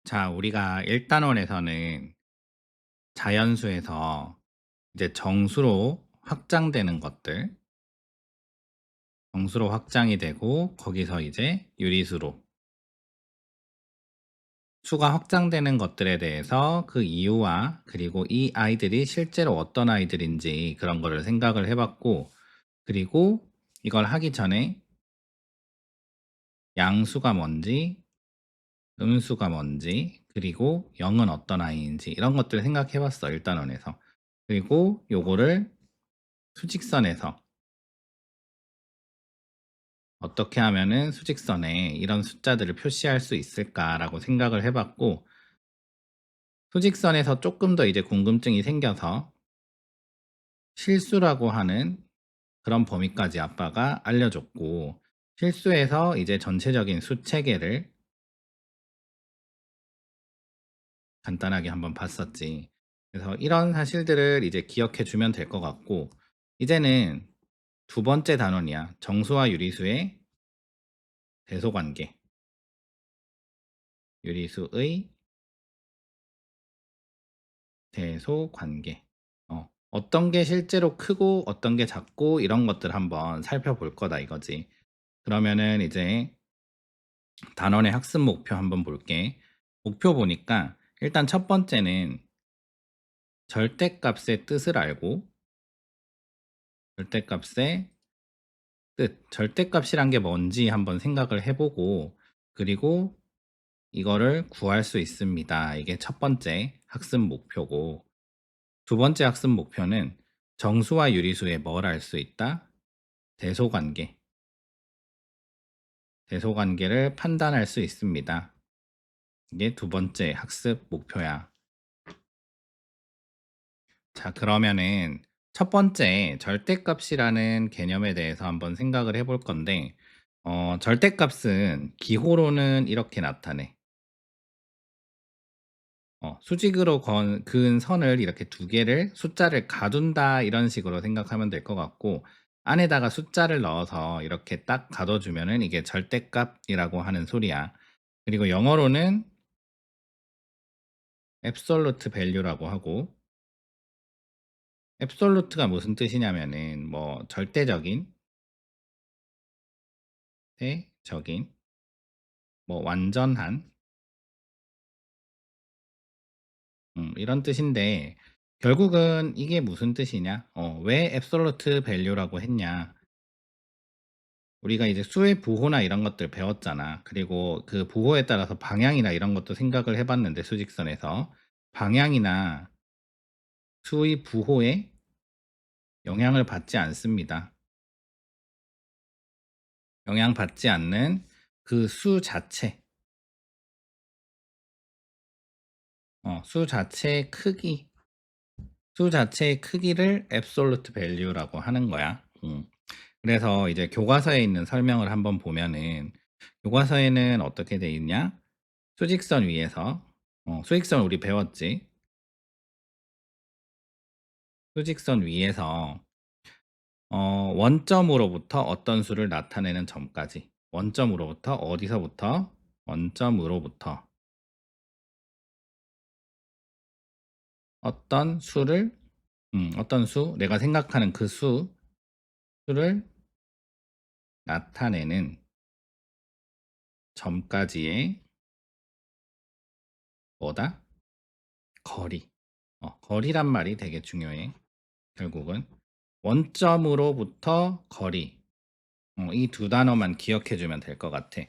자, 우리가 1단원에서는 자연수에서 이제 정수로 확장되는 것들, 정수로 확장이 되고 거기서 이제 유리수로 수가 확장되는 것들에 대해서 그 이유와 그리고 이 아이들이 실제로 어떤 아이들인지 그런 거를 생각을 해봤고, 그리고 이걸 하기 전에 양수가 뭔지, 음수가 뭔지, 그리고 0은 어떤 아이인지 이런 것들을 생각해 봤어, 1단원에서. 그리고 요거를 수직선에서 어떻게 하면은 수직선에 이런 숫자들을 표시할 수 있을까라고 생각을 해 봤고, 수직선에서 조금 더 이제 궁금증이 생겨서 실수라고 하는 그런 범위까지 아빠가 알려줬고, 실수에서 이제 전체적인 수 체계를 간단하게 한번 봤었지. 그래서 이런 사실들을 이제 기억해 주면 될 것 같고, 이제는 두 번째 단원이야. 정수와 유리수의 대소관계. 유리수의 대소관계. 어떤 게 실제로 크고 어떤 게 작고 이런 것들 한번 살펴볼 거다 이거지. 그러면은 이제 단원의 학습 목표 한번 볼게. 목표 보니까 일단 첫 번째는 절대값의 뜻을 알고, 절대값의 뜻, 절대값이란 게 뭔지 한번 생각을 해보고, 그리고 이거를 구할 수 있습니다. 이게 첫 번째 학습 목표고, 두 번째 학습 목표는 정수와 유리수에 뭘 알 수 있다? 대소관계. 대소관계를 판단할 수 있습니다. 이게 두 번째 학습 목표야. 자, 그러면은 첫 번째 절대값이라는 개념에 대해서 한번 생각을 해볼 건데, 절대값은 기호로는 이렇게 나타내. 수직으로 그은 선을 이렇게 두 개를 숫자를 가둔다 이런 식으로 생각하면 될 것 같고, 안에다가 숫자를 넣어서 이렇게 딱 가둬주면은 이게 절대값이라고 하는 소리야. 그리고 영어로는 absolute value라고 하고, absolute가 무슨 뜻이냐면은 뭐 절대적인, 대적인, 뭐 완전한, 이런 뜻인데, 결국은 이게 무슨 뜻이냐? 왜 absolute value라고 했냐? 우리가 이제 수의 부호나 이런 것들 배웠잖아. 그리고 그 부호에 따라서 방향이나 이런 것도 생각을 해봤는데, 수직선에서 방향이나 수의 부호에 영향을 받지 않습니다. 영향받지 않는 그 수 자체, 수 자체의 크기, 수 자체의 크기를 absolute value라고 하는 거야. 그래서 이제 교과서에 있는 설명을 한번 보면은, 교과서에는 어떻게 돼 있냐? 수직선 위에서, 수직선 우리 배웠지? 수직선 위에서 원점으로부터 어떤 수를 나타내는 점까지. 원점으로부터 어디서부터? 원점으로부터 어떤 수를, 어떤 수, 내가 생각하는 그 수를 나타내는 점까지의 뭐다? 거리. 거리란 말이 되게 중요해. 결국은 원점으로부터 거리. 이 두 단어만 기억해 주면 될 것 같아.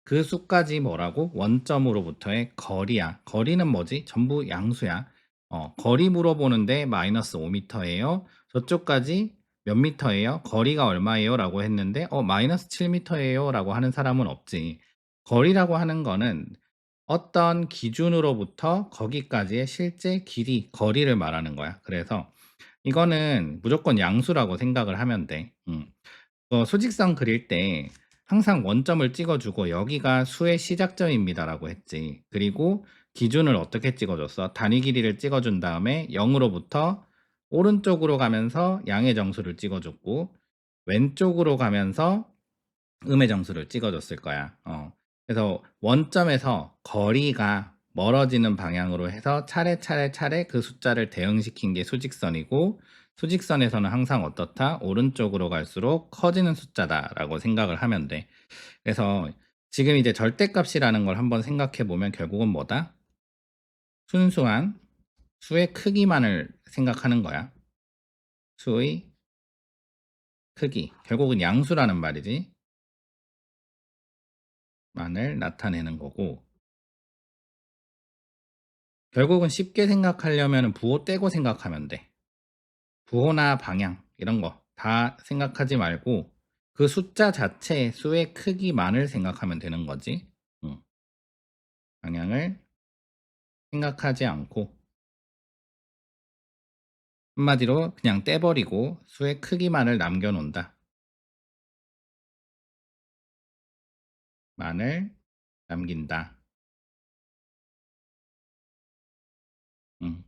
그 수까지 뭐라고? 원점으로부터의 거리야. 거리는 뭐지? 전부 양수야. 거리 물어보는데 마이너스 5m예요. 저쪽까지 몇 미터예요? 거리가 얼마예요? 라고 했는데 마이너스 7m예요. 라고 하는 사람은 없지. 거리라고 하는 거는 어떤 기준으로부터 거기까지의 실제 길이, 거리를 말하는 거야. 그래서 이거는 무조건 양수라고 생각을 하면 돼. 수직선 그릴 때 항상 원점을 찍어주고 여기가 수의 시작점입니다라고 했지. 그리고 기준을 어떻게 찍어줬어? 단위 길이를 찍어준 다음에 0으로부터 오른쪽으로 가면서 양의 정수를 찍어줬고, 왼쪽으로 가면서 음의 정수를 찍어줬을 거야. 그래서 원점에서 거리가 멀어지는 방향으로 해서 차례 그 숫자를 대응시킨 게 수직선이고, 수직선에서는 항상 어떻다? 오른쪽으로 갈수록 커지는 숫자다라고 생각을 하면 돼. 그래서 지금 이제 절대값이라는 걸 한번 생각해 보면 결국은 뭐다? 순수한 수의 크기만을 생각하는 거야. 수의 크기. 결국은 양수라는 말이지. 만을 나타내는 거고. 결국은 쉽게 생각하려면 부호 떼고 생각하면 돼. 부호나 방향 이런 거 다 생각하지 말고 그 숫자 자체의 수의 크기만을 생각하면 되는 거지. 응. 방향을 생각하지 않고 한마디로 그냥 떼버리고 수의 크기만을 남겨놓는다. 만을 남긴다.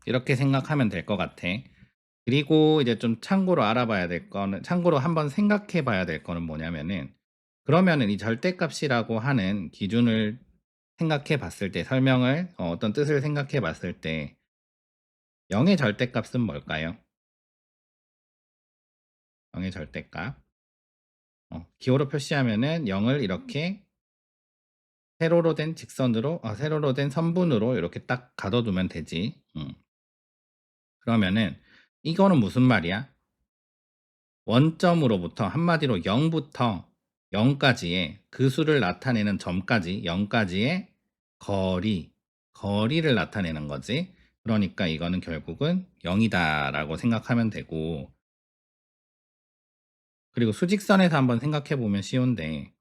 이렇게 생각하면 될 것 같아. 그리고 이제 좀 참고로 알아봐야 될 거는, 참고로 한번 생각해 봐야 될 거는 뭐냐면은, 그러면은 이 절대값이라고 하는 기준을 생각해 봤을 때, 설명을 어떤 뜻을 생각해 봤을 때 0의 절대값은 뭘까요? 0의 절대값. 기호로 표시하면은 0을 이렇게 세로로 된 직선으로, 세로로 된 선분으로 이렇게 딱 가둬두면 되지. 그러면은 이거는 무슨 말이야? 원점으로부터, 한마디로 0부터 0까지의 그 수를 나타내는 점까지, 0까지의 거리를 나타내는 거지. 그러니까 이거는 결국은 0이다라고 생각하면 되고, 그리고 수직선에서 한번 생각해 보면 쉬운데,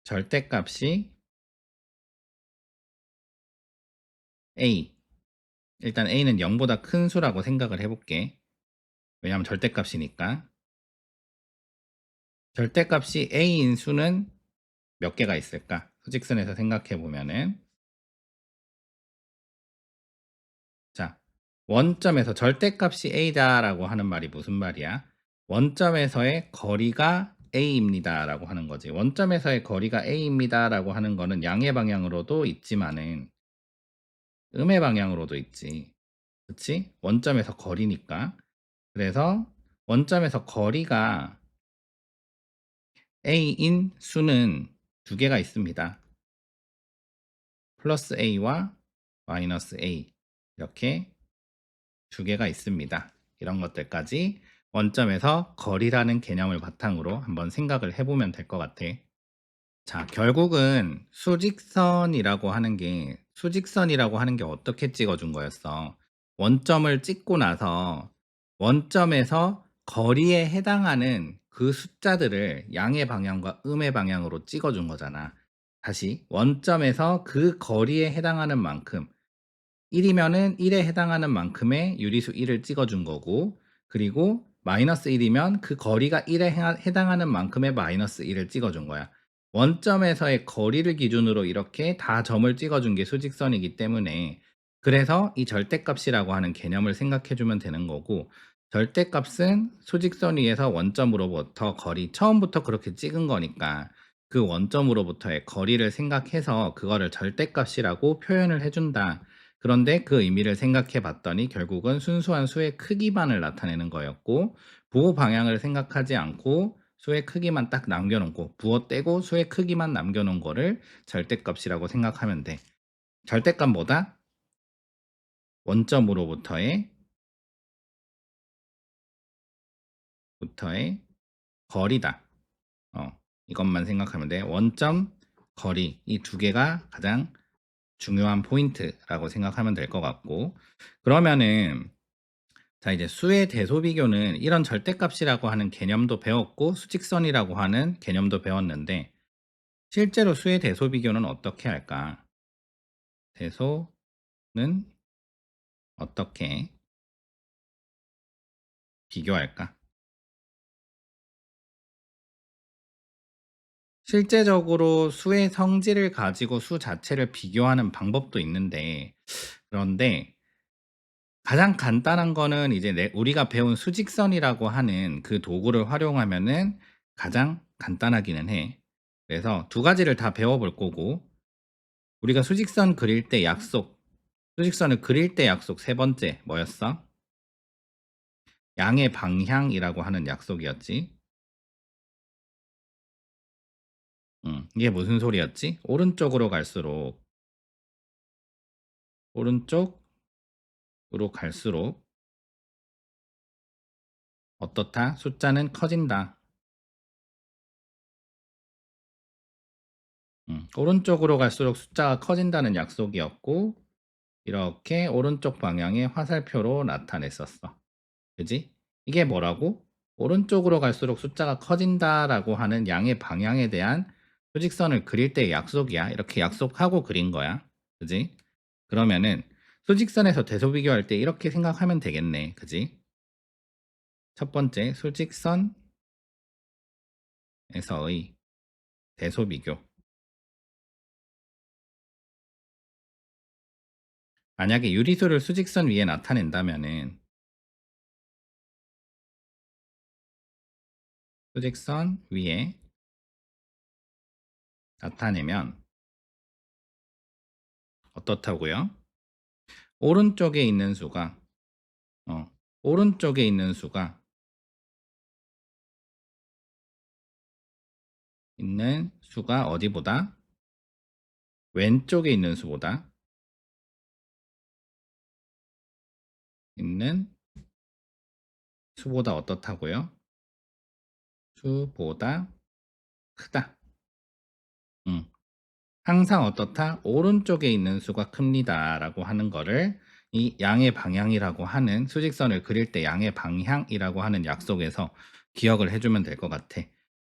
절대값이 a, 일단 a는 0보다 큰 수라고 생각을 해볼게. 왜냐하면 절대값이니까. 절대값이 a인 수는 몇 개가 있을까? 수직선에서 생각해 보면은, 자, 원점에서 절대값이 a다라고 하는 말이 무슨 말이야? 원점에서의 거리가 a입니다라고 하는 거지. 원점에서의 거리가 a입니다라고 하는 거는 양의 방향으로도 있지만은 음의 방향으로도 있지. 그치? 원점에서 거리니까. 그래서 원점에서 거리가 a인 수는 두 개가 있습니다. 플러스 a와 마이너스 a. 이렇게 두 개가 있습니다. 이런 것들까지 원점에서 거리라는 개념을 바탕으로 한번 생각을 해보면 될 것 같아. 자, 결국은 수직선이라고 하는 게 어떻게 찍어준 거였어? 원점을 찍고 나서 원점에서 거리에 해당하는 그 숫자들을 양의 방향과 음의 방향으로 찍어준 거잖아. 다시, 원점에서 그 거리에 해당하는 만큼, 1이면은 1에 해당하는 만큼의 유리수 1을 찍어준 거고, 그리고 마이너스 1이면 그 거리가 1에 해당하는 만큼의 마이너스 1을 찍어준 거야. 원점에서의 거리를 기준으로 이렇게 다 점을 찍어준 게 수직선이기 때문에, 그래서 이 절대값이라고 하는 개념을 생각해주면 되는 거고, 절대값은 수직선 위에서 원점으로부터 거리, 처음부터 그렇게 찍은 거니까 그 원점으로부터의 거리를 생각해서 그거를 절대값이라고 표현을 해준다. 그런데 그 의미를 생각해 봤더니 결국은 순수한 수의 크기만을 나타내는 거였고, 부호 방향을 생각하지 않고 수의 크기만 딱 남겨놓고, 부호 떼고 수의 크기만 남겨놓은 거를 절대값이라고 생각하면 돼. 절대값 뭐다? 원점으로부터의 거리다. 이것만 생각하면 돼. 원점, 거리, 이 두 개가 가장 중요한 포인트라고 생각하면 될 것 같고, 그러면은 자, 이제 수의 대소비교는 이런 절대값이라고 하는 개념도 배웠고 수직선이라고 하는 개념도 배웠는데, 실제로 수의 대소비교는 어떻게 할까? 대소는 어떻게 비교할까? 실제적으로 수의 성질을 가지고 수 자체를 비교하는 방법도 있는데, 그런데 가장 간단한 거는 이제 우리가 배운 수직선이라고 하는 그 도구를 활용하면은 가장 간단하기는 해. 그래서 두 가지를 다 배워볼 거고, 우리가 수직선 그릴 때 약속, 수직선을 그릴 때 약속 세 번째 뭐였어? 양의 방향이라고 하는 약속이었지. 이게 무슨 소리였지? 오른쪽으로 갈수록, 오른쪽으로 갈수록 어떻다? 숫자는 커진다. 오른쪽으로 갈수록 숫자가 커진다는 약속이었고, 이렇게 오른쪽 방향의 화살표로 나타냈었어. 그지? 이게 뭐라고? 오른쪽으로 갈수록 숫자가 커진다라고 하는 양의 방향에 대한 수직선을 그릴 때의 약속이야. 이렇게 약속하고 그린 거야. 그지? 그러면은 수직선에서 대소 비교할 때 이렇게 생각하면 되겠네. 그지? 첫 번째, 수직선에서의 대소 비교. 만약에 유리수를 수직선 위에 나타낸다면은 수직선 위에 나타내면 어떻다고요? 오른쪽에 있는 수가 어, 오른쪽에 있는 수가 어디보다 왼쪽에 있는 수보다 있는 수보다 어떻다고요? 수보다 크다. 음. 항상 어떻다? 오른쪽에 있는 수가 큽니다라고 하는 거를 이 양의 방향이라고 하는 수직선을 그릴 때 양의 방향이라고 하는 약속에서 기억을 해주면 될 것 같아.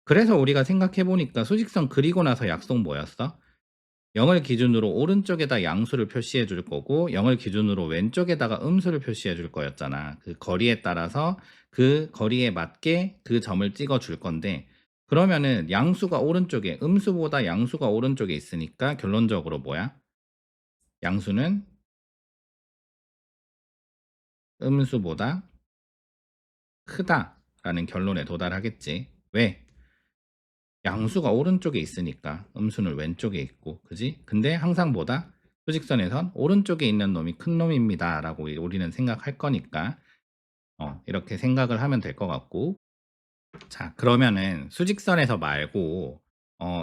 그래서 우리가 생각해 보니까 수직선 그리고 나서 약속 뭐였어? 0을 기준으로 오른쪽에다 양수를 표시해 줄 거고 0을 기준으로 왼쪽에다가 음수를 표시해 줄 거였잖아. 그 거리에 따라서 그 거리에 맞게 그 점을 찍어 줄 건데 그러면은 양수가 오른쪽에 음수보다 양수가 오른쪽에 있으니까 결론적으로 뭐야? 양수는 음수보다 크다라는 결론에 도달하겠지. 왜? 양수가 오른쪽에 있으니까 음수는 왼쪽에 있고, 그지? 근데 항상 뭐다? 수직선에선 오른쪽에 있는 놈이 큰 놈입니다. 라고 우리는 생각할 거니까, 이렇게 생각을 하면 될 것 같고. 자, 그러면은 수직선에서 말고,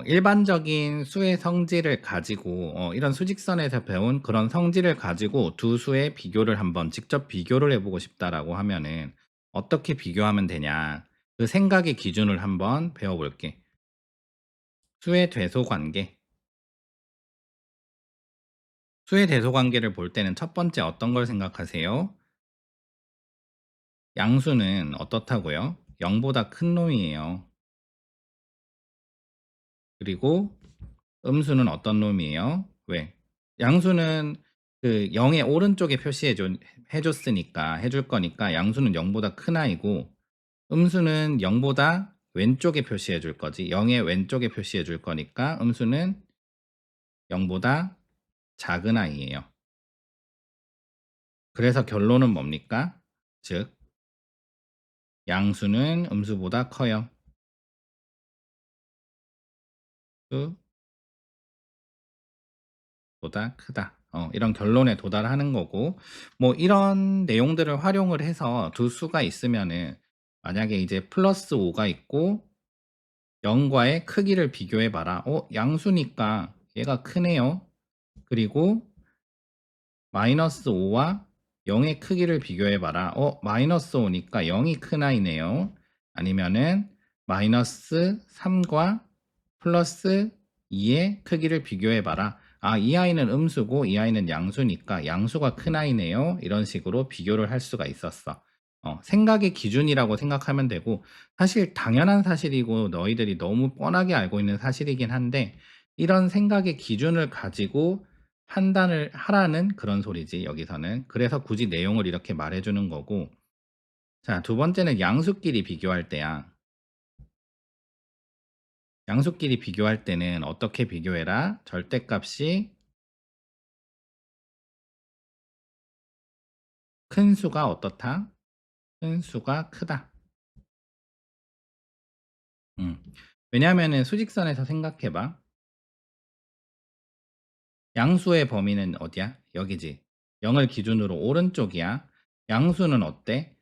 일반적인 수의 성질을 가지고, 이런 수직선에서 배운 그런 성질을 가지고 두 수의 비교를 한번 직접 비교를 해보고 싶다라고 하면은 어떻게 비교하면 되냐? 그 생각의 기준을 한번 배워볼게. 수의 대소 관계. 수의 대소 관계를 볼 때는 첫 번째 어떤 걸 생각하세요? 양수는 어떻다고요? 0보다 큰 놈이에요. 그리고 음수는 어떤 놈이에요? 왜? 양수는 그 0의 오른쪽에 해줬으니까, 해줄 거니까 양수는 0보다 큰 아이고, 음수는 0보다 왼쪽에 표시해 줄 거지. 0의 왼쪽에 표시해 줄 거니까 음수는 0보다 작은 아이예요. 그래서 결론은 뭡니까? 즉, 양수는 음수보다 커요. 수보다 크다. 이런 결론에 도달하는 거고, 뭐 이런 내용들을 활용을 해서 두 수가 있으면은 만약에 이제 플러스 5가 있고 0과의 크기를 비교해 봐라. 양수니까 얘가 크네요. 그리고 마이너스 5와 0의 크기를 비교해 봐라. 마이너스 5니까 0이 큰 아이네요. 아니면은 마이너스 3과 플러스 2의 크기를 비교해 봐라. 이 아이는 음수고 이 아이는 양수니까 양수가 큰 아이네요. 이런 식으로 비교를 할 수가 있었어. 생각의 기준이라고 생각하면 되고, 사실 당연한 사실이고 너희들이 너무 뻔하게 알고 있는 사실이긴 한데, 이런 생각의 기준을 가지고 판단을 하라는 그런 소리지, 여기서는. 그래서 굳이 내용을 이렇게 말해주는 거고. 자, 두 번째는 양수끼리 비교할 때야. 양수끼리 비교할 때는 어떻게 비교해라? 절대값이 큰 수가 어떻다? 큰 수가 크다. 왜냐하면은 수직선에서 생각해봐. 양수의 범위는 어디야? 여기지. 0을 기준으로 오른쪽이야. 양수는 어때?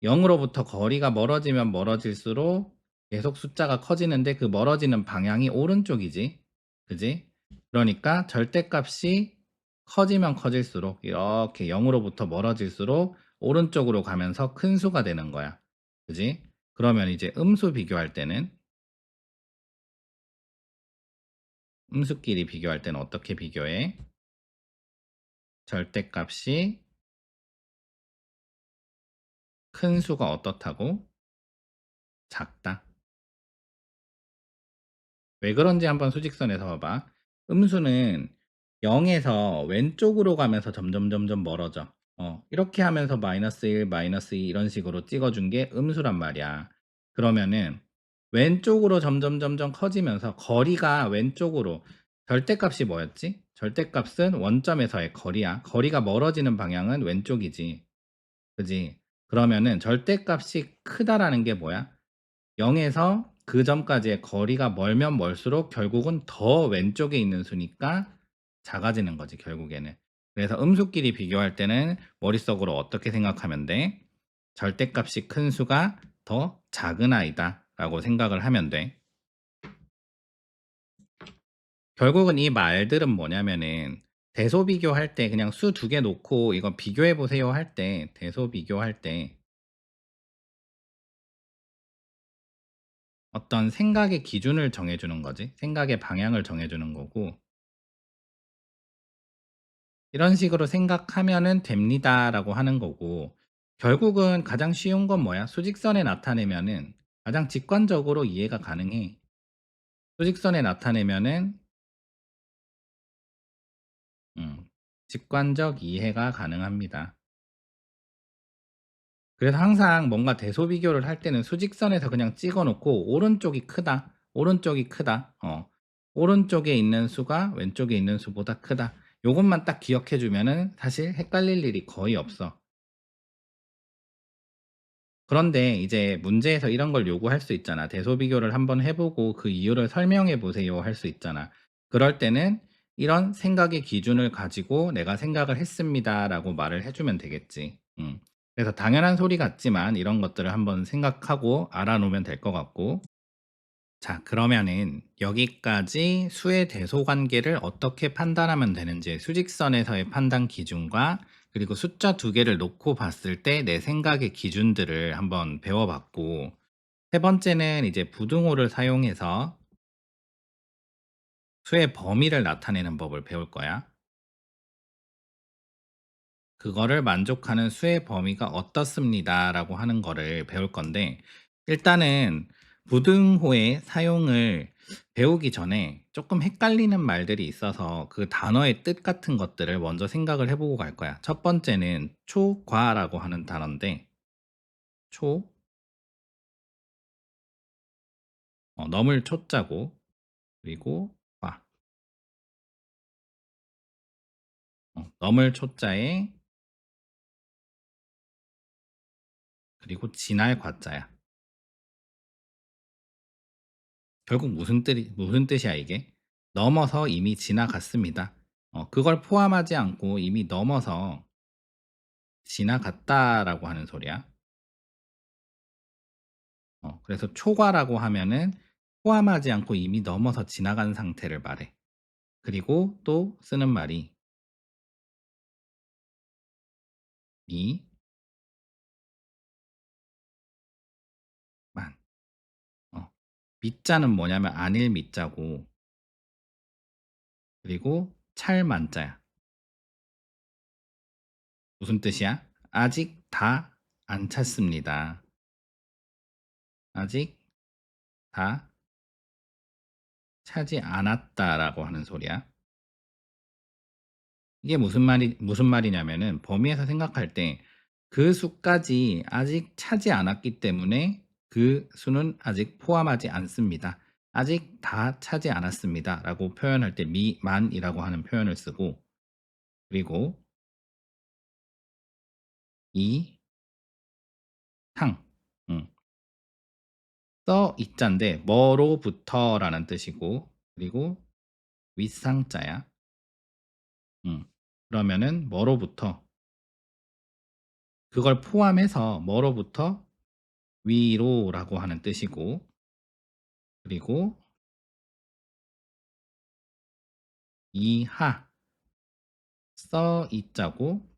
0으로부터 거리가 멀어지면 멀어질수록 계속 숫자가 커지는데 그 멀어지는 방향이 오른쪽이지. 그지? 그러니까 절대값이 커지면 커질수록 이렇게 0으로부터 멀어질수록 오른쪽으로 가면서 큰 수가 되는 거야. 그지? 그러면 이제 음수 비교할 때는 음수끼리 비교할 때는 어떻게 비교해? 절대값이 큰 수가 어떻다고? 작다. 왜 그런지 한번 수직선에서 봐봐. 음수는 0에서 왼쪽으로 가면서 점점 멀어져. 이렇게 하면서 마이너스 1, 마이너스 2 이런 식으로 찍어준 게 음수란 말이야. 그러면은 왼쪽으로 점점 커지면서 거리가 왼쪽으로 절대값이 뭐였지? 절대값은 원점에서의 거리야. 거리가 멀어지는 방향은 왼쪽이지. 그지? 그러면은 절대값이 크다라는 게 뭐야? 0에서 그 점까지의 거리가 멀면 멀수록 결국은 더 왼쪽에 있는 수니까 작아지는 거지, 결국에는. 그래서 음수끼리 비교할 때는 머릿속으로 어떻게 생각하면 돼? 절대값이 큰 수가 더 작은 아이다 라고 생각을 하면 돼. 결국은 이 말들은 뭐냐면은 대소 비교할 때 그냥 수 두 개 놓고 이거 비교해 보세요 할 때, 대소 비교할 때 어떤 생각의 기준을 정해주는 거지. 생각의 방향을 정해주는 거고, 이런 식으로 생각하면은 됩니다라고 하는 거고, 결국은 가장 쉬운 건 뭐야? 수직선에 나타내면은 가장 직관적으로 이해가 가능해. 수직선에 나타내면은 직관적 이해가 가능합니다. 그래서 항상 뭔가 대소 비교를 할 때는 수직선에서 그냥 찍어 놓고 오른쪽이 크다. 오른쪽이 크다. 오른쪽에 있는 수가 왼쪽에 있는 수보다 크다. 요것만 딱 기억해 주면은 사실 헷갈릴 일이 거의 없어. 그런데 이제 문제에서 이런 걸 요구할 수 있잖아. 대소 비교를 한번 해 보고 그 이유를 설명해 보세요 할 수 있잖아. 그럴 때는 이런 생각의 기준을 가지고 "내가 생각을 했습니다."라고 말을 해 주면 되겠지. 그래서 당연한 소리 같지만 이런 것들을 한번 생각하고 알아 놓으면 될 것 같고. 자, 그러면은 여기까지 수의 대소 관계를 어떻게 판단하면 되는지 수직선에서의 판단 기준과 그리고 숫자 두 개를 놓고 봤을 때 내 생각의 기준들을 한번 배워봤고, 세 번째는 이제 부등호를 사용해서 수의 범위를 나타내는 법을 배울 거야. 그거를 만족하는 수의 범위가 어떻습니다라고 하는 거를 배울 건데, 일단은 부등호의 사용을 배우기 전에 조금 헷갈리는 말들이 있어서 그 단어의 뜻 같은 것들을 먼저 생각을 해보고 갈 거야. 첫 번째는 초과라고 하는 단어인데, 초, 넘을 초자고, 그리고 과, 넘을 초자에 그리고 지날 과자야. 결국 무슨 뜻이야 이게? 넘어서 이미 지나갔습니다. 그걸 포함하지 않고 이미 넘어서 지나갔다라고 하는 소리야. 그래서 초과라고 하면은 포함하지 않고 이미 넘어서 지나간 상태를 말해. 그리고 또 쓰는 말이 미, 만. 어. 미자는 뭐냐면 아닐 미자고, 그리고 찰 만자야. 무슨 뜻이야? 아직 다 안 찼습니다. 아직 다 차지 않았다라고 하는 소리야. 이게 무슨 말이냐면은 범위에서 생각할 때 그 수까지 아직 차지 않았기 때문에 그 수는 아직 포함하지 않습니다. 아직 다 차지 않았습니다라고 표현할 때 미만이라고 하는 표현을 쓰고, 그리고 이상, 음, 써 이자인데 뭐로부터라는 뜻이고, 그리고 윗상자야. 음. 그러면은 뭐로부터 그걸 포함해서 뭐로부터 위로라고 하는 뜻이고 그리고 이하 써 이자고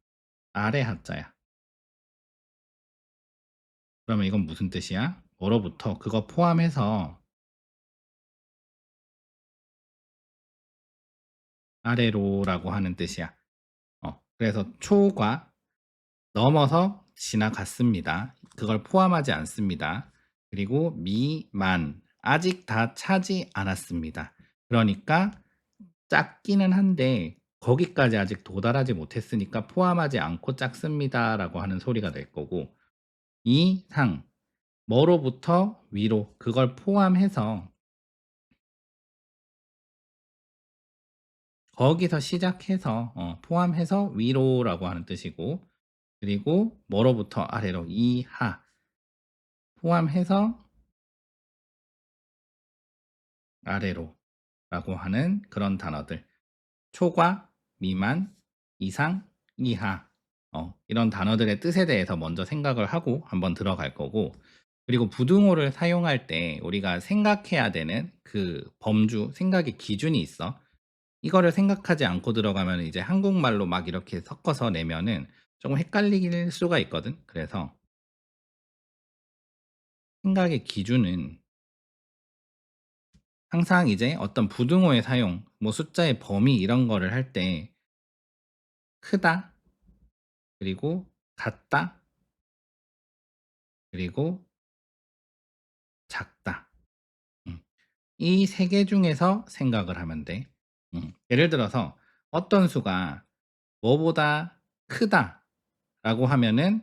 아래 하자야. 그러면 이건 무슨 뜻이야? 뭐로부터 그거 포함해서 아래로라고 하는 뜻이야. 그래서 초과 넘어서 지나갔습니다. 그걸 포함하지 않습니다. 그리고 미만 아직 다 차지 않았습니다. 그러니까 작기는 한데 거기까지 아직 도달하지 못했으니까 포함하지 않고 작습니다라고 하는 소리가 될 거고 이상 뭐로부터 위로 그걸 포함해서 거기서 시작해서 포함해서 위로라고 하는 뜻이고 그리고 뭐로부터 아래로 이하 포함해서 아래로라고 하는 그런 단어들 초과, 미만, 이상, 이하 이런 단어들의 뜻에 대해서 먼저 생각을 하고 한번 들어갈 거고 그리고 부등호를 사용할 때 우리가 생각해야 되는 그 범주, 생각의 기준이 있어. 이거를 생각하지 않고 들어가면 이제 한국말로 막 이렇게 섞어서 내면은 조금 헷갈릴 수가 있거든. 그래서 생각의 기준은 항상 이제 어떤 부등호의 사용, 뭐 숫자의 범위 이런 거를 할 때 크다, 그리고 같다, 그리고 작다. 음. 이 세 개 중에서 생각을 하면 돼. 예를 들어서 어떤 수가 뭐보다 크다라고 하면은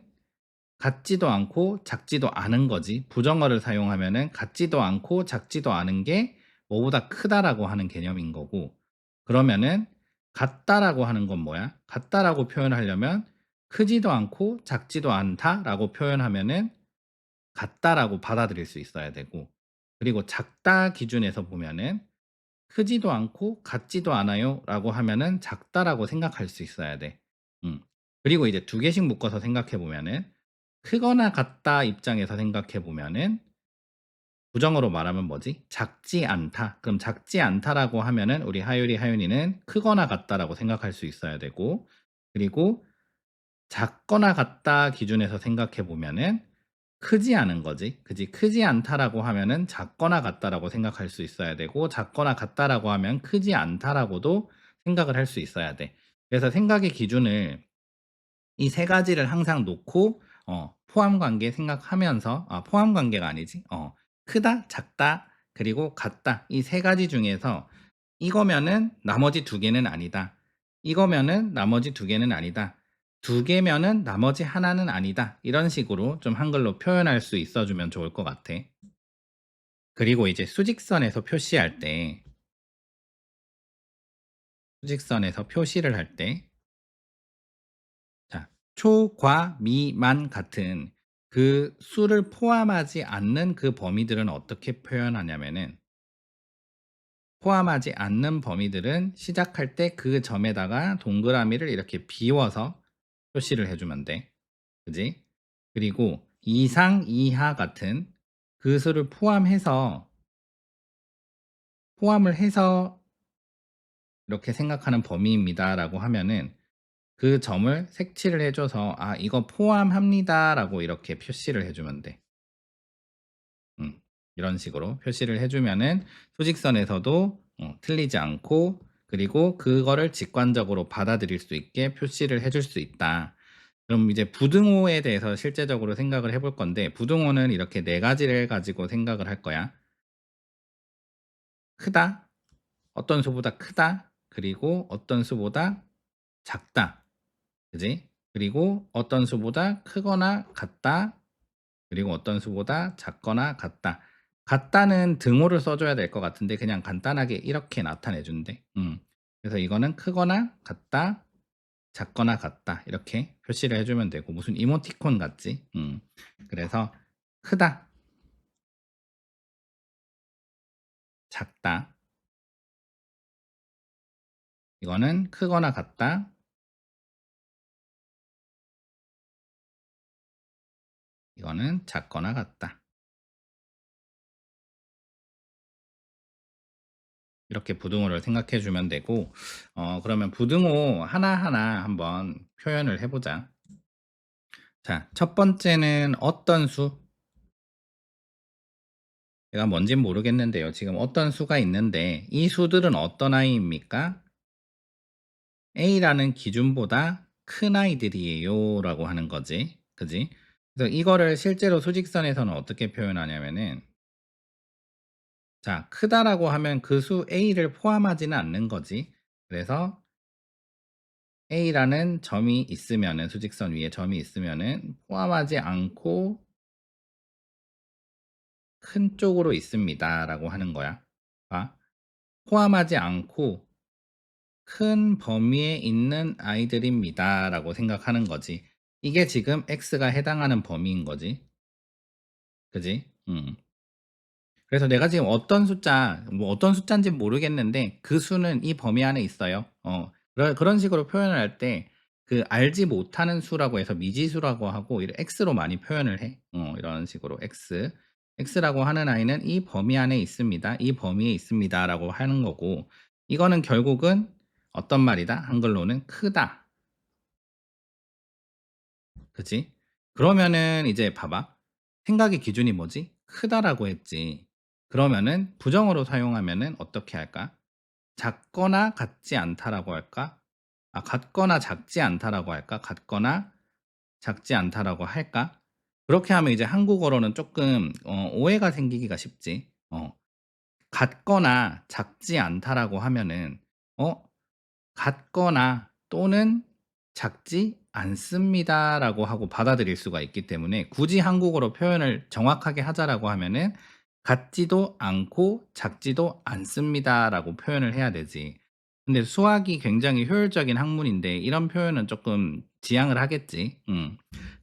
같지도 않고 작지도 않은 거지. 부정어를 사용하면은 같지도 않고 작지도 않은 게 뭐보다 크다라고 하는 개념인 거고. 그러면은 같다라고 하는 건 뭐야? 같다라고 표현하려면 크지도 않고 작지도 않다라고 표현하면은 같다라고 받아들일 수 있어야 되고. 그리고 작다 기준에서 보면은 크지도 않고 같지도 않아요라고 하면은 작다라고 생각할 수 있어야 돼. 음. 그리고 이제 두 개씩 묶어서 생각해 보면은 크거나 같다 입장에서 생각해 보면은 부정어로 말하면 뭐지? 작지 않다. 그럼 작지 않다라고 하면은 우리 하율이, 하윤이는 크거나 같다라고 생각할 수 있어야 되고 그리고 작거나 같다 기준에서 생각해 보면은 크지 않은 거지. 그지? 크지 않다라고 하면은 작거나 같다라고 생각할 수 있어야 되고 작거나 같다라고 하면 크지 않다라고도 생각을 할 수 있어야 돼. 그래서 생각의 기준을 이 세 가지를 항상 놓고 포함 관계 생각하면서 포함 관계가 아니지. 크다, 작다, 그리고 같다. 이 세 가지 중에서 이거면은 나머지 두 개는 아니다. 이거면은 나머지 두 개는 아니다. 두 개면은 나머지 하나는 아니다. 이런 식으로 좀 한글로 표현할 수 있어 주면 좋을 것 같아. 그리고 이제 수직선에서 표시할 때 수직선에서 표시를 할 때 자, 초, 과, 미, 만 같은 그 수를 포함하지 않는 그 범위들은 어떻게 표현하냐면은 포함하지 않는 범위들은 시작할 때 그 점에다가 동그라미를 이렇게 비워서 표시를 해주면 돼. 그지? 그리고 이상, 이하 같은 그 수를 포함을 해서 이렇게 생각하는 범위입니다라고 하면은 그 점을 색칠을 해줘서 이거 포함합니다라고 이렇게 표시를 해주면 돼. 이런 식으로 표시를 해주면은 수직선에서도 틀리지 않고 그리고 그거를 직관적으로 받아들일 수 있게 표시를 해줄 수 있다. 그럼 이제 부등호에 대해서 실제적으로 생각을 해볼 건데 부등호는 이렇게 네 가지를 가지고 생각을 할 거야. 크다, 어떤 수보다 크다, 그리고 어떤 수보다 작다, 그지? 그리고 어떤 수보다 크거나 같다, 그리고 어떤 수보다 작거나 같다. 같다는 등호를 써줘야 될 것 같은데 그냥 간단하게 이렇게 나타내 준대. 그래서 이거는 크거나 같다, 작거나 같다 이렇게 표시를 해주면 되고 무슨 이모티콘 같지? 그래서 크다, 작다, 이거는 크거나 같다. 이거는 작거나 같다. 이렇게 부등호를 생각해 주면 되고 그러면 부등호 하나하나 한번 표현을 해 보자. 자, 첫 번째는 어떤 수? 내가 뭔진 모르겠는데요. 지금 어떤 수가 있는데 이 수들은 어떤 아이입니까? A라는 기준보다 큰 아이들이에요라고 하는 거지. 그지? 그래서 이거를 실제로 수직선에서는 어떻게 표현하냐면은 자, 크다라고 하면 그 수 A를 포함하지는 않는 거지. 그래서 A라는 점이 있으면은 수직선 위에 점이 있으면은 포함하지 않고 큰 쪽으로 있습니다라고 하는 거야. 봐. 포함하지 않고 큰 범위에 있는 아이들입니다라고 생각하는 거지. 이게 지금 X가 해당하는 범위인 거지. 그지? 그래서 내가 지금 어떤 숫자, 뭐 어떤 숫자인지 모르겠는데 그 수는 이 범위 안에 있어요. 그런 식으로 표현을 할 때 그 알지 못하는 수라고 해서 미지수라고 하고 이를 X로 많이 표현을 해. 이런 식으로 X. X라고 하는 아이는 이 범위 안에 있습니다. 이 범위에 있습니다라고 하는 거고 이거는 결국은 어떤 말이다? 한글로는 크다. 그치? 그러면은 이제 봐봐. 생각의 기준이 뭐지? 크다라고 했지. 그러면은 부정어로 사용하면은 어떻게 할까? 작거나 같지 않다라고 할까? 아, 같거나 작지 않다라고 할까? 같거나 작지 않다라고 할까? 그렇게 하면 이제 한국어로는 조금 오해가 생기기가 쉽지. 같거나 작지 않다라고 하면은 어 같거나 또는 작지 않습니다라고 하고 받아들일 수가 있기 때문에 굳이 한국어로 표현을 정확하게 하자라고 하면은 같지도 않고 작지도 않습니다라고 표현을 해야 되지. 근데 수학이 굉장히 효율적인 학문인데 이런 표현은 조금 지양을 하겠지.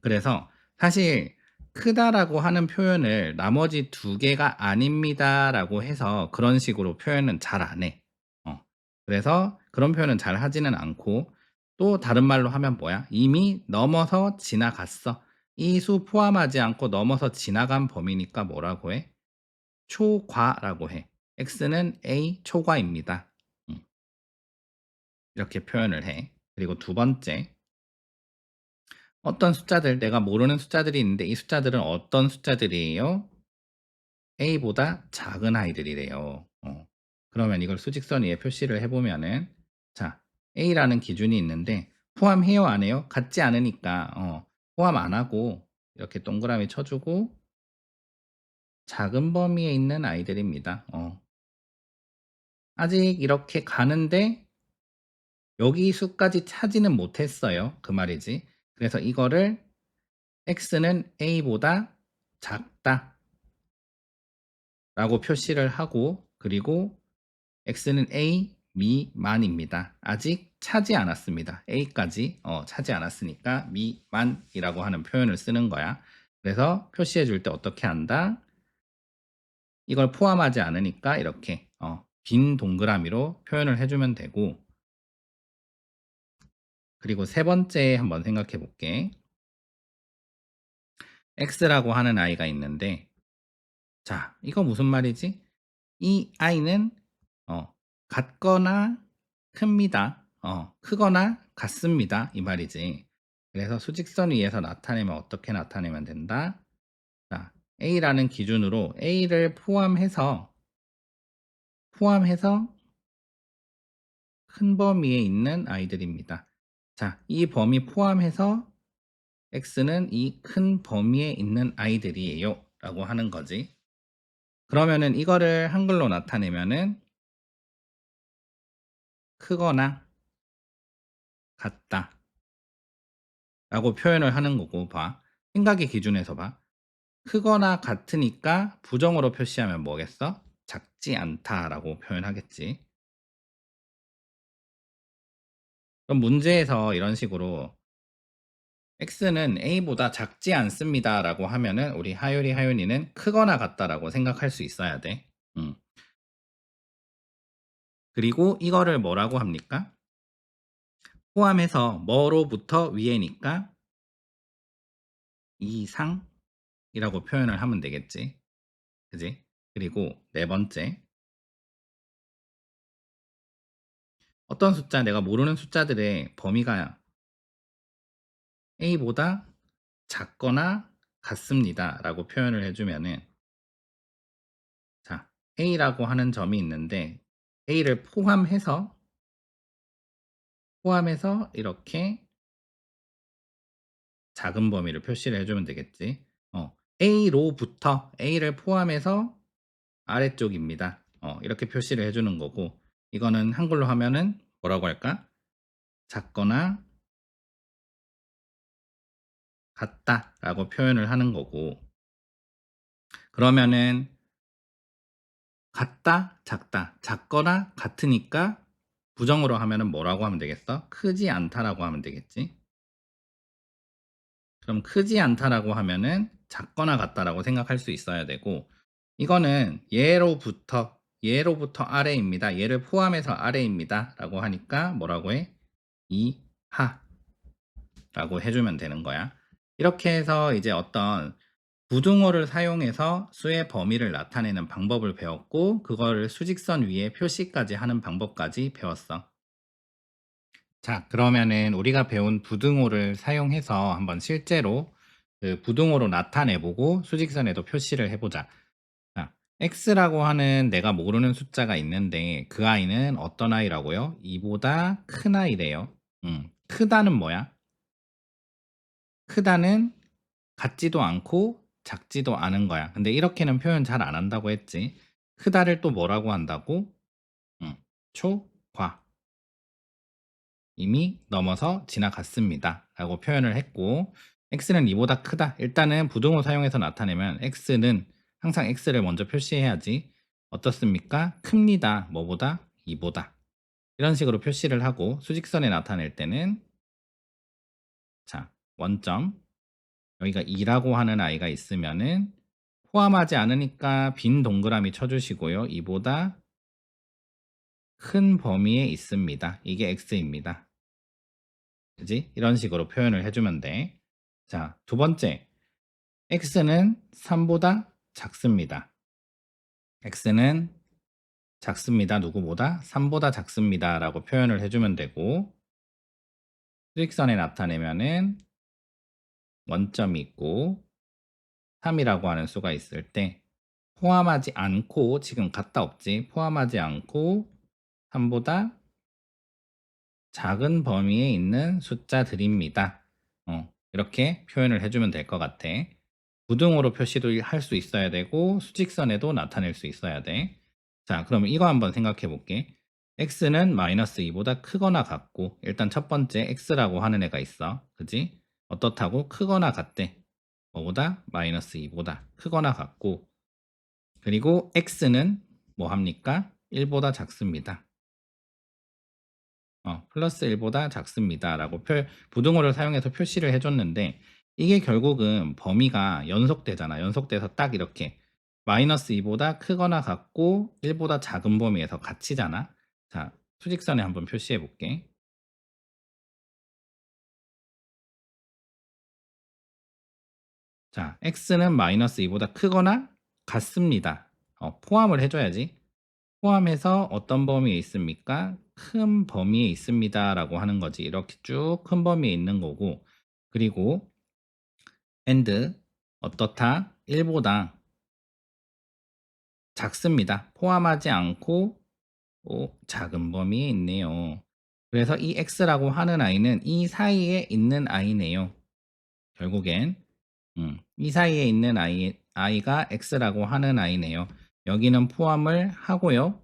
그래서 사실 크다라고 하는 표현을 나머지 두 개가 아닙니다라고 해서 그런 식으로 표현은 잘 안 해. 어. 그래서 그런 표현은 잘 하지는 않고 또 다른 말로 하면 뭐야? 이미 넘어서 지나갔어. 이 수 포함하지 않고 넘어서 지나간 범위니까 뭐라고 해? 초과라고 해. x는 a 초과입니다. 음, 이렇게 표현을 해. 그리고 두 번째, 어떤 숫자들, 내가 모르는 숫자들이 있는데 이 숫자들은 어떤 숫자들이에요? a보다 작은 아이들이래요. 그러면 이걸 수직선 위에 표시를 해보면은 자, a라는 기준이 있는데 포함해요, 안 해요? 같지 않으니까 포함 안 하고 이렇게 동그라미 쳐주고 작은 범위에 있는 아이들입니다. 아직 이렇게 가는데 여기 수까지 차지는 못했어요. 그 말이지. 그래서 이거를 x는 a보다 작다 라고 표시를 하고 그리고 x는 a 미만입니다. 아직 차지 않았습니다. a까지 차지 않았으니까 미만이라고 하는 표현을 쓰는 거야. 그래서 표시해 줄 때 어떻게 한다? 이걸 포함하지 않으니까 이렇게 빈 동그라미로 표현을 해주면 되고 그리고 세 번째 한번 생각해 볼게. x라고 하는 아이가 있는데 자, 이거 무슨 말이지? 이 아이는 같거나 큽니다. 크거나 같습니다. 이 말이지. 그래서 수직선 위에서 나타내면 어떻게 나타내면 된다? 자, A라는 기준으로 A를 포함해서 큰 범위에 있는 아이들입니다. 자, 이 범위 포함해서 X는 이 큰 범위에 있는 아이들이에요. 라고 하는 거지. 그러면은 이거를 한글로 나타내면은 크거나 같다 라고 표현을 하는 거고 봐. 생각의 기준에서 봐. 크거나 같으니까 부정어로 표시하면 뭐겠어? 작지 않다라고 표현하겠지. 그럼 문제에서 이런 식으로 x는 a보다 작지 않습니다라고 하면은 우리 하율이 하윤이는 크거나 같다라고 생각할 수 있어야 돼. 그리고 이거를 뭐라고 합니까? 포함해서 뭐로부터 위에니까 이상이라고 표현을 하면 되겠지. 그지? 그리고 네 번째, 어떤 숫자, 내가 모르는 숫자들의 범위가 a보다 작거나 같습니다라고 표현을 해주면은, 자, a라고 하는 점이 있는데 a를 포함해서 이렇게 작은 범위를 표시를 해주면 되겠지. a를 포함해서 아래쪽입니다. 이렇게 표시를 해주는 거고, 이거는 한글로 하면은 뭐라고 할까? 작거나 같다라고 표현을 하는 거고, 그러면은 같다, 작다, 작거나 같으니까 부정으로 하면은 뭐라고 하면 되겠어? 크지 않다라고 하면 되겠지. 그럼 크지 않다라고 하면은 작거나 같다라고 생각할 수 있어야 되고, 이거는 얘로부터 아래입니다. 얘를 포함해서 아래입니다라고 하니까 뭐라고 해? 이하라고 해주면 되는 거야. 이렇게 해서 이제 어떤 부등호를 사용해서 수의 범위를 나타내는 방법을 배웠고, 그거를 수직선 위에 표시까지 하는 방법까지 배웠어. 자, 그러면은 우리가 배운 부등호를 사용해서 한번 실제로 그 부등호로 나타내보고 수직선에도 표시를 해보자. 자, x라고 하는 내가 모르는 숫자가 있는데 그 아이는 어떤 아이라고요? 이보다 큰 아이래요. 크다는 뭐야? 크다는 같지도 않고 작지도 않은 거야. 근데 이렇게는 표현 잘 안 한다고 했지. 크다를 또 뭐라고 한다고? 초과. 이미 넘어서 지나갔습니다. 라고 표현을 했고, x는 이보다 크다. 일단은 부등호 사용해서 나타내면 x는 항상 x를 먼저 표시해야지. 어떻습니까? 큽니다. 뭐보다? 이보다. 이런 식으로 표시를 하고, 수직선에 나타낼 때는, 자, 원점. 여기가 2라고 하는 아이가 있으면은 포함하지 않으니까 빈 동그라미 쳐주시고요. 이보다 큰 범위에 있습니다. 이게 x입니다. 그지? 이런 식으로 표현을 해주면 돼. 자, 두 번째. x는 3보다 작습니다. x는 작습니다. 누구보다? 3보다 작습니다. 라고 표현을 해주면 되고, 수직선에 나타내면은 원점이 있고 3이라고 하는 수가 있을 때 포함하지 않고, 지금 같다 없지? 포함하지 않고 3보다 작은 범위에 있는 숫자들입니다. 이렇게 표현을 해주면 될 것 같아. 부등호로 표시도 할 수 있어야 되고 수직선에도 나타낼 수 있어야 돼. 자, 그럼 이거 한번 생각해 볼게. x는 마이너스 2보다 크거나 같고, 일단 첫 번째 x라고 하는 애가 있어. 그지? 어떻다고? 크거나 같대. 뭐보다? 마이너스 2보다 크거나 같고, 그리고 x는 뭐 합니까? 1보다 작습니다. 플러스 1보다 작습니다라고 부등호를 사용해서 표시를 해줬는데, 이게 결국은 범위가 연속되잖아. 연속돼서 딱 이렇게 마이너스 2보다 크거나 같고 1보다 작은 범위에서 같이잖아. 자, 수직선에 한번 표시해 볼게. 자, x는 마이너스 2보다 크거나 같습니다. 포함을 해줘야지. 포함해서 어떤 범위에 있습니까? 큰 범위에 있습니다라고 하는 거지. 이렇게 쭉 큰 범위에 있는 거고, 그리고 and 어떻다? 1보다 작습니다. 포함하지 않고 작은 범위에 있네요. 그래서 이 x라고 하는 아이는 이 사이에 있는 아이네요. 결국엔 이 사이에 있는 아이가 x라고 하는 아이네요. 여기는 포함을 하고요.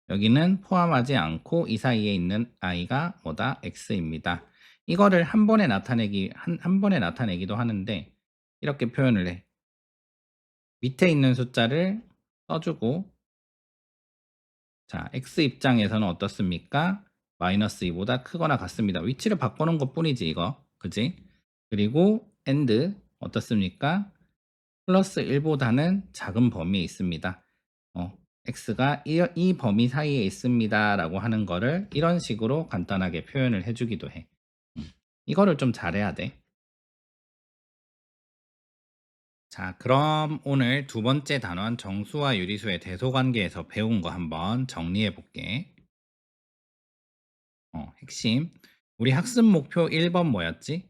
여기는 포함하지 않고 이 사이에 있는 아이가 뭐다? x입니다. 이거를 한 번에 나타내기도 하는데 이렇게 표현을 해. 밑에 있는 숫자를 써주고, 자, x 입장에서는 어떻습니까? 마이너스 2보다 크거나 같습니다. 위치를 바꾸는 것 뿐이지, 이거. 그지? 그리고 and 어떻습니까? 플러스 1보다는 작은 범위에 있습니다. x가 이 범위 사이에 있습니다라고 하는 거를 이런 식으로 간단하게 표현을 해 주기도 해. 음. 이거를 좀 잘해야 돼. 자, 그럼 오늘 두 번째 단원 정수와 유리수의 대소 관계에서 배운 거 한번 정리해 볼게. 핵심. 우리 학습 목표 1번 뭐였지?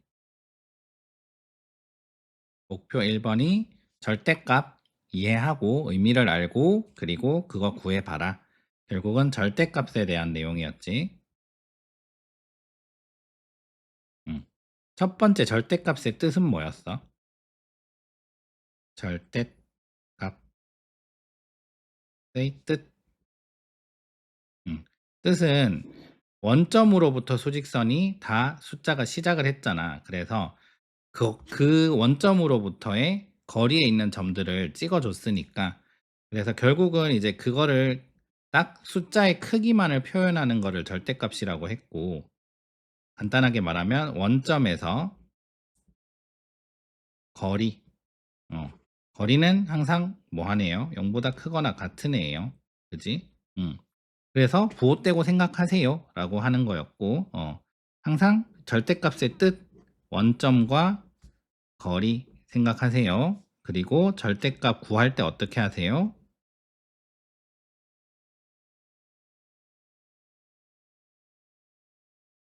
목표 1번이 절대값 이해하고 의미를 알고 그리고 그거 구해봐라. 결국은 절대값에 대한 내용이었지. 음. 첫 번째 절대값의 뜻은 뭐였어? 절대값의 뜻. 뜻은 원점으로부터 수직선이 다 숫자가 시작을 했잖아. 그래서 그 원점으로부터의 거리에 있는 점들을 찍어줬으니까 그래서 결국은 이제 그거를 딱 숫자의 크기만을 표현하는 거를 절대값이라고 했고 간단하게 말하면 원점에서 거리 거리는 항상 뭐 하네요? 0보다 크거나 같은 애예요. 그지? 그래서 부호되고 생각하세요 라고 하는 거였고 항상 절대값의 뜻 원점과 거리 생각하세요. 그리고 절대값 구할 때 어떻게 하세요?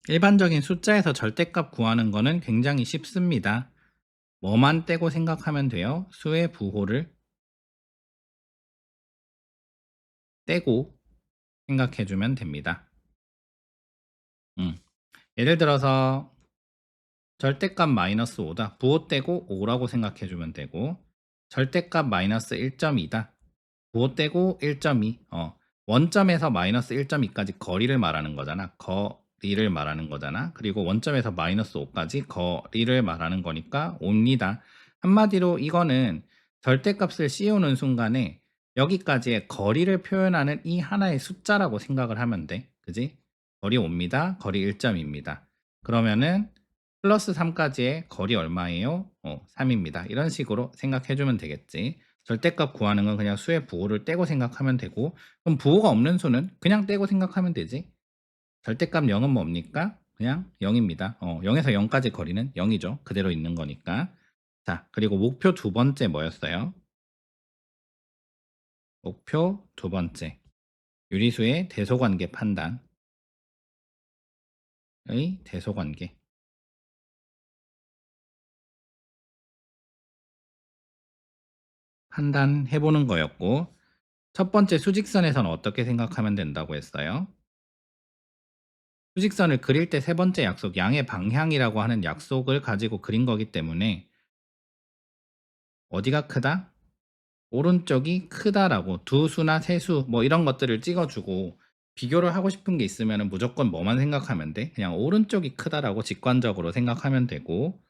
일반적인 숫자에서 절대값 구하는 거는 굉장히 쉽습니다. 뭐만 떼고 생각하면 돼요. 수의 부호를 떼고 생각해 주면 됩니다. 음. 예를 들어서 절대값 마이너스 5다. 부호 떼고 5라고 생각해 주면 되고 절대값 마이너스 1.2다. 부호 떼고 1.2. 원점에서 마이너스 1.2까지 거리를 말하는 거잖아. 거리를 말하는 거잖아. 그리고 원점에서 마이너스 5까지 거리를 말하는 거니까 5입니다. 한마디로 이거는 절대값을 씌우는 순간에 여기까지의 거리를 표현하는 이 하나의 숫자라고 생각을 하면 돼. 그지? 거리 5입니다. 거리 1.2입니다. 그러면은 플러스 3까지의 거리 얼마예요? 3입니다. 이런 식으로 생각해 주면 되겠지. 절대값 구하는 건 그냥 수의 부호를 떼고 생각하면 되고 그럼 부호가 없는 수는 그냥 떼고 생각하면 되지. 절대값 0은 뭡니까? 그냥 0입니다. 0에서 0까지 거리는 0이죠. 그대로 있는 거니까. 자, 그리고 목표 두 번째 뭐였어요? 목표 두 번째. 유리수의 대소관계 판단의 대소관계. 판단해 보는 거였고 첫 번째 수직선에서는 어떻게 생각하면 된다고 했어요? 수직선을 그릴 때 세 번째 약속, 양의 방향이라고 하는 약속을 가지고 그린 거기 때문에 어디가 크다? 오른쪽이 크다라고 두 수나 세 수 뭐 이런 것들을 찍어주고 비교를 하고 싶은 게 있으면 무조건 뭐만 생각하면 돼? 그냥 오른쪽이 크다라고 직관적으로 생각하면 되고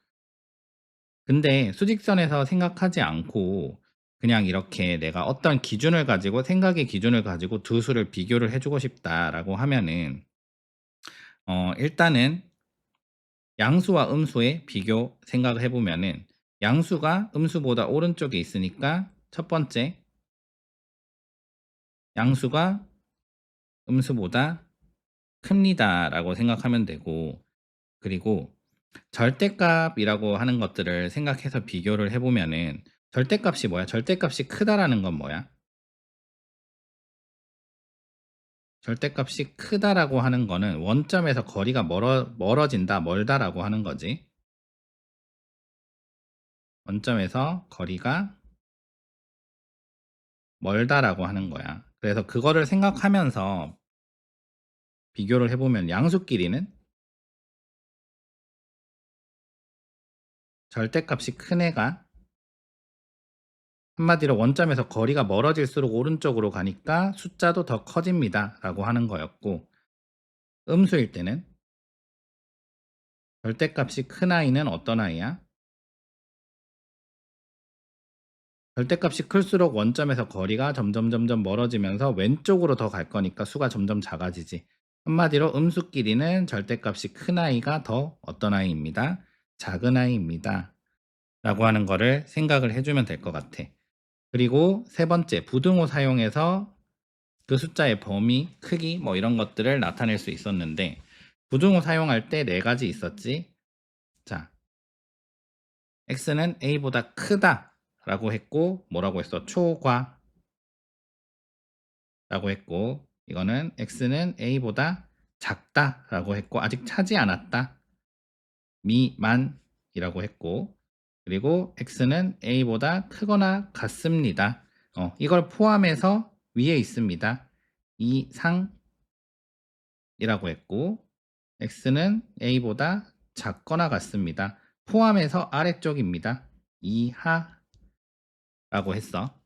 근데 수직선에서 생각하지 않고 그냥 이렇게 내가 어떤 기준을 가지고 생각의 기준을 가지고 두 수를 비교를 해주고 싶다라고 하면은 일단은 양수와 음수의 비교 생각을 해보면은 양수가 음수보다 오른쪽에 있으니까 첫 번째 양수가 음수보다 큽니다 라고 생각하면 되고 그리고 절대값이라고 하는 것들을 생각해서 비교를 해보면은 절대값이 뭐야? 절대값이 크다라는 건 뭐야? 절대값이 크다라고 하는 거는 원점에서 거리가 멀어진다, 멀다라고 하는 거지. 원점에서 거리가 멀다라고 하는 거야. 그래서 그거를 생각하면서 비교를 해보면 양수끼리는 절대값이 큰 애가 한마디로 원점에서 거리가 멀어질수록 오른쪽으로 가니까 숫자도 더 커집니다 라고 하는 거였고 음수일 때는 절대값이 큰 아이는 어떤 아이야? 절대값이 클수록 원점에서 거리가 점점 멀어지면서 왼쪽으로 더 갈 거니까 수가 점점 작아지지. 한마디로 음수끼리는 절대값이 큰 아이가 더 어떤 아이입니다. 작은 아이입니다. 라고 하는 거를 생각을 해주면 될 것 같아. 그리고 세 번째, 부등호 사용해서 그 숫자의 범위, 크기 뭐 이런 것들을 나타낼 수 있었는데 부등호 사용할 때 네 가지 있었지. 자, x는 a보다 크다라고 했고 뭐라고 했어? 초과라고 했고 이거는 x는 a보다 작다라고 했고 아직 차지 않았다. 미만이라고 했고 그리고 x는 a보다 크거나 같습니다. 이걸 포함해서 위에 있습니다. 이상이라고 했고 x는 a보다 작거나 같습니다. 포함해서 아래쪽입니다. 이하라고 했어.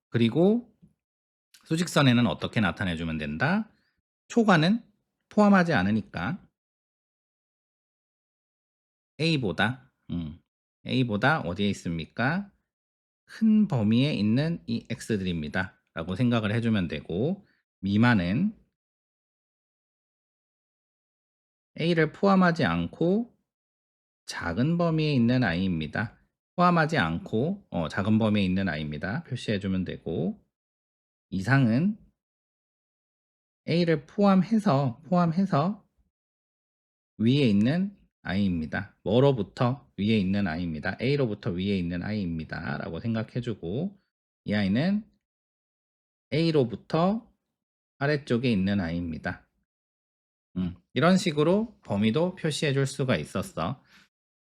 그리고 수직선에는 어떻게 나타내 주면 된다? 초과는 포함하지 않으니까 a보다 어디에 있습니까? 큰 범위에 있는 이 x들입니다. 라고 생각을 해주면 되고 미만은 a를 포함하지 않고 작은 범위에 있는 i입니다. 포함하지 않고 작은 범위에 있는 i입니다. 표시해주면 되고 이상은 a를 포함해서 위에 있는 i입니다. 뭐로부터 위에 있는 i입니다. a로부터 위에 있는 i입니다. 라고 생각해주고 이 i는 a로부터 아래쪽에 있는 i입니다. 이런 식으로 범위도 표시해 줄 수가 있었어.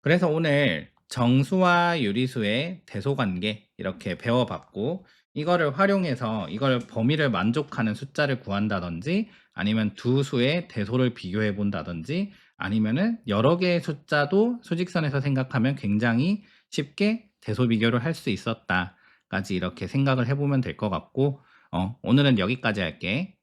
그래서 오늘 정수와 유리수의 대소관계 이렇게 배워봤고 이거를 활용해서 이걸 범위를 만족하는 숫자를 구한다든지 아니면 두 수의 대소를 비교해 본다든지 아니면은 여러 개의 숫자도 수직선에서 생각하면 굉장히 쉽게 대소 비교를 할 수 있었다까지 이렇게 생각을 해보면 될 것 같고 오늘은 여기까지 할게.